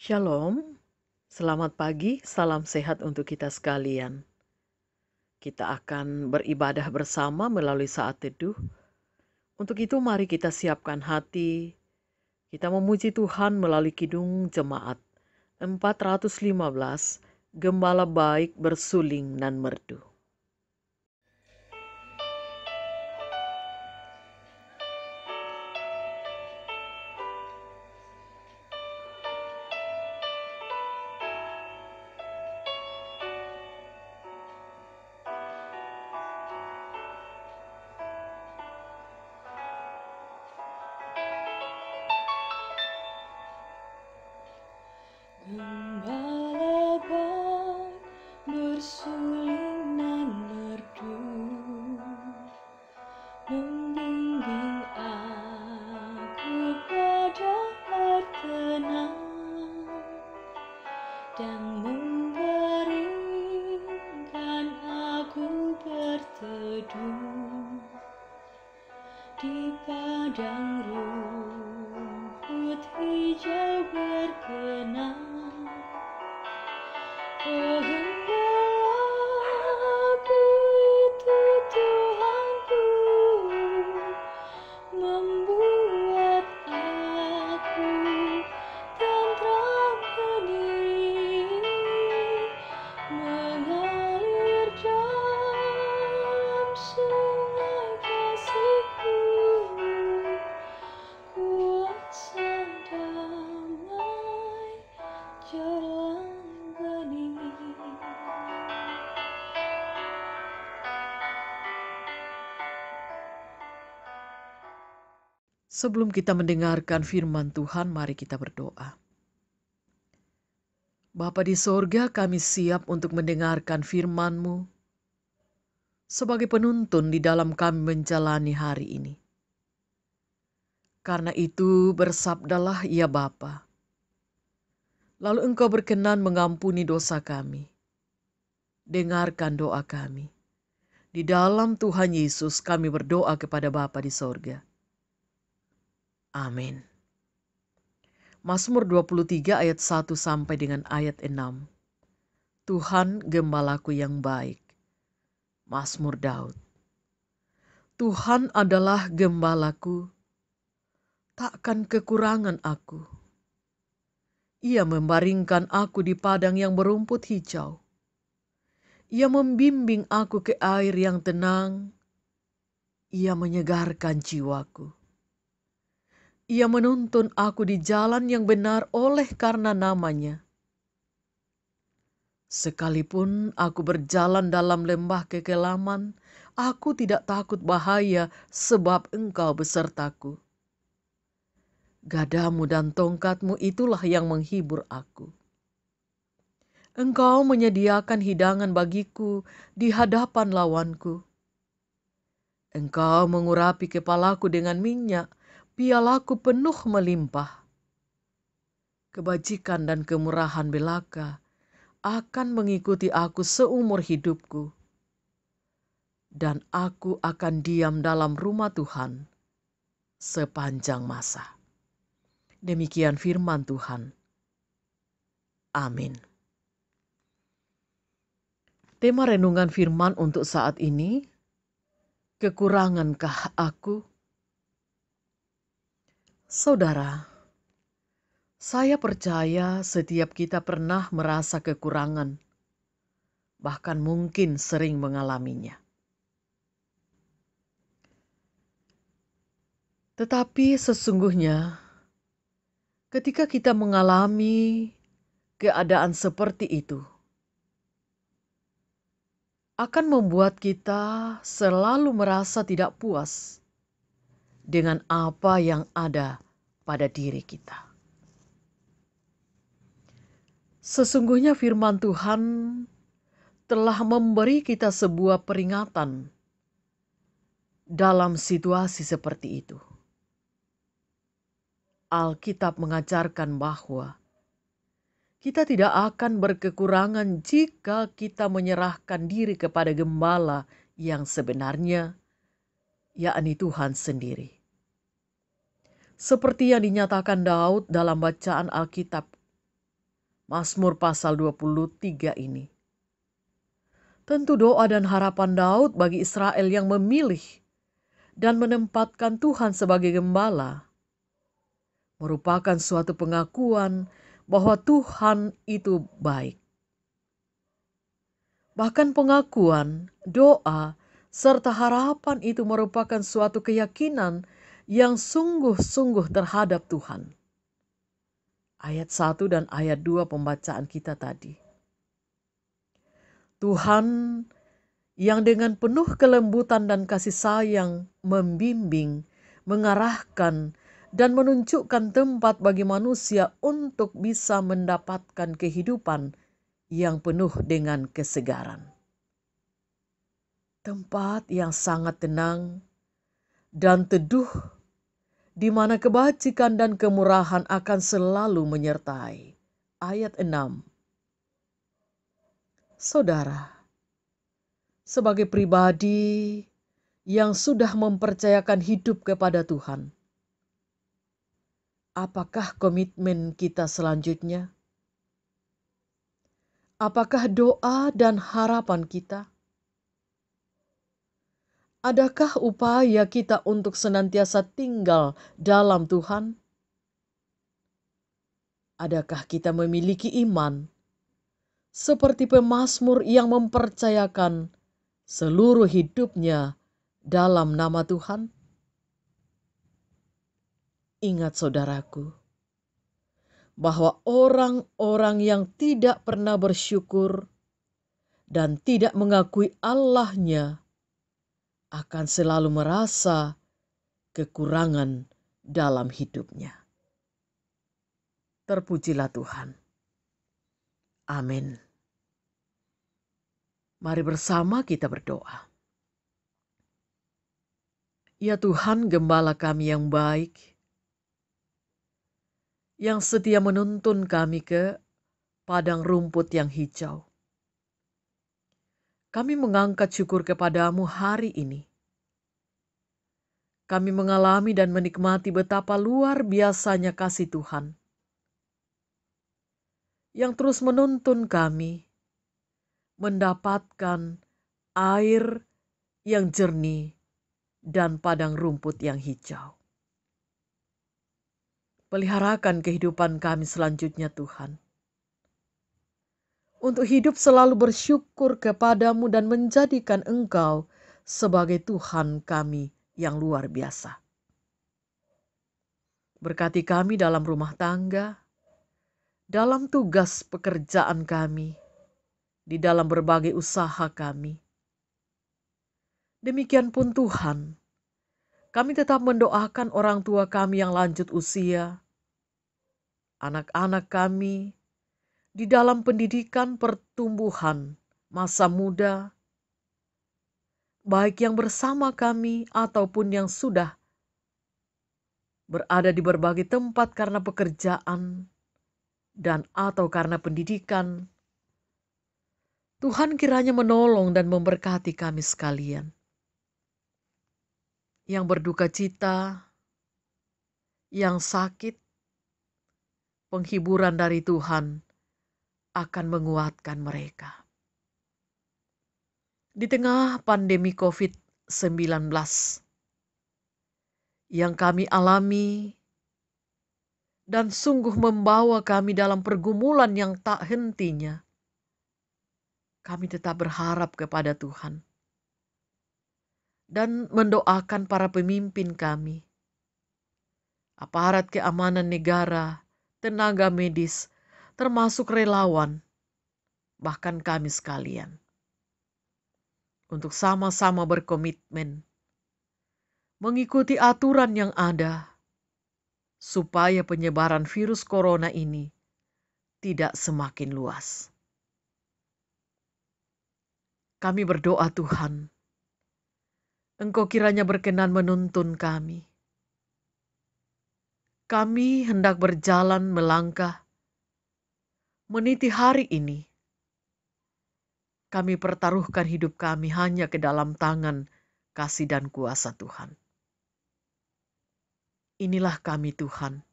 Shalom, selamat pagi, salam sehat untuk kita sekalian. Kita akan beribadah bersama melalui saat teduh. Untuk itu mari kita siapkan hati, kita memuji Tuhan melalui Kidung Jemaat 415, Gembala Baik Bersuling nan Merdu. Gembala baik bersuling nan merdu, membimbing aku pada air tenang dan memberikan aku berteduh di padang rumput hijau berkenang. Oh, gembalaku itu Tuhanku, membuat aku tentram hening, mengalir dalam sungai kasih-Ku, kuasa damai jalan bening. Sebelum kita mendengarkan firman Tuhan, mari kita berdoa. Bapa di sorga, kami siap untuk mendengarkan firman-Mu sebagai penuntun di dalam kami menjalani hari ini. Karena itu bersabdalah ya Bapa, lalu Engkau berkenan mengampuni dosa kami. Dengarkan doa kami. Di dalam Tuhan Yesus kami berdoa kepada Bapa di sorga. Amin. Mazmur 23 ayat 1 sampai dengan ayat 6. Tuhan gembalaku yang baik. Mazmur Daud. Tuhan adalah gembalaku, takkan kekurangan aku. Ia membaringkan aku di padang yang berumput hijau. Ia membimbing aku ke air yang tenang. Ia menyegarkan jiwaku. Ia menuntun aku di jalan yang benar oleh karena namanya. Sekalipun aku berjalan dalam lembah kekelaman, aku tidak takut bahaya sebab Engkau besertaku. Gadamu dan tongkatmu itulah yang menghibur aku. Engkau menyediakan hidangan bagiku di hadapan lawanku. Engkau mengurapi kepalaku dengan minyak, pialaku penuh melimpah. Kebajikan dan kemurahan belaka akan mengikuti aku seumur hidupku. Dan aku akan diam dalam rumah Tuhan sepanjang masa. Demikian firman Tuhan. Amin. Tema renungan firman untuk saat ini, kekurangankah aku? Saudara, saya percaya setiap kita pernah merasa kekurangan, bahkan mungkin sering mengalaminya. Tetapi sesungguhnya, ketika kita mengalami keadaan seperti itu, akan membuat kita selalu merasa tidak puas dengan apa yang ada pada diri kita. Sesungguhnya firman Tuhan telah memberi kita sebuah peringatan dalam situasi seperti itu. Alkitab mengajarkan bahwa kita tidak akan berkekurangan jika kita menyerahkan diri kepada gembala yang sebenarnya, yakni Tuhan sendiri. Seperti yang dinyatakan Daud dalam bacaan Alkitab Mazmur pasal 23 ini. Tentu doa dan harapan Daud bagi Israel yang memilih dan menempatkan Tuhan sebagai gembala merupakan suatu pengakuan bahwa Tuhan itu baik. Bahkan pengakuan, doa, serta harapan itu merupakan suatu keyakinan yang sungguh-sungguh terhadap Tuhan. Ayat 1 dan ayat 2 pembacaan kita tadi. Tuhan yang dengan penuh kelembutan dan kasih sayang membimbing, mengarahkan, dan menunjukkan tempat bagi manusia untuk bisa mendapatkan kehidupan yang penuh dengan kesegaran. Tempat yang sangat tenang dan teduh, di mana kebajikan dan kemurahan akan selalu menyertai. Ayat 6. Saudara, sebagai pribadi yang sudah mempercayakan hidup kepada Tuhan, apakah komitmen kita selanjutnya? Apakah doa dan harapan kita? Adakah upaya kita untuk senantiasa tinggal dalam Tuhan? Adakah kita memiliki iman seperti pemazmur yang mempercayakan seluruh hidupnya dalam nama Tuhan? Ingat saudaraku, bahwa orang-orang yang tidak pernah bersyukur dan tidak mengakui Allahnya akan selalu merasa kekurangan dalam hidupnya. Terpujilah Tuhan. Amin. Mari bersama kita berdoa. Ya Tuhan, Gembala kami yang baik, yang setia menuntun kami ke padang rumput yang hijau. Kami mengangkat syukur kepadamu hari ini. Kami mengalami dan menikmati betapa luar biasanya kasih Tuhan yang terus menuntun kami mendapatkan air yang jernih dan padang rumput yang hijau. Peliharakan kehidupan kami selanjutnya Tuhan, untuk hidup selalu bersyukur kepadamu dan menjadikan Engkau sebagai Tuhan kami yang luar biasa. Berkati kami dalam rumah tangga, dalam tugas pekerjaan kami, di dalam berbagai usaha kami. Demikian pun Tuhan, kami tetap mendoakan orang tua kami yang lanjut usia, anak-anak kami, di dalam pendidikan pertumbuhan masa muda, baik yang bersama kami ataupun yang sudah berada di berbagai tempat karena pekerjaan dan atau karena pendidikan. Tuhan kiranya menolong dan memberkati kami sekalian. Yang berduka cita, yang sakit, penghiburan dari Tuhan akan menguatkan mereka. Di tengah pandemi COVID-19 yang kami alami dan sungguh membawa kami dalam pergumulan yang tak hentinya, kami tetap berharap kepada Tuhan dan mendoakan para pemimpin kami, aparat keamanan negara, tenaga medis, termasuk relawan, bahkan kami sekalian, untuk sama-sama berkomitmen mengikuti aturan yang ada supaya penyebaran virus corona ini tidak semakin luas. Kami berdoa Tuhan, Engkau kiranya berkenan menuntun kami. Kami hendak berjalan melangkah, meniti hari ini. Kami pertaruhkan hidup kami hanya ke dalam tangan kasih dan kuasa Tuhan. Inilah kami Tuhan,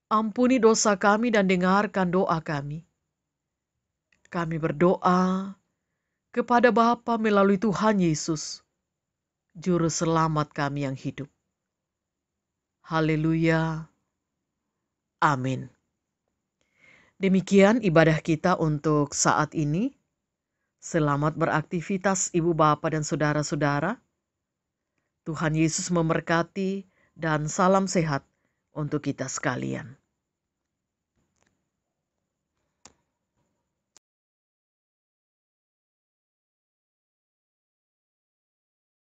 Ampuni dosa kami dan dengarkan doa kami. Kami berdoa kepada Bapa melalui Tuhan Yesus, Juru Selamat kami yang hidup. Haleluya. Amin. Demikian ibadah kita untuk saat ini. Selamat beraktivitas Ibu Bapa dan saudara-saudara. Tuhan Yesus memberkati dan salam sehat untuk kita sekalian.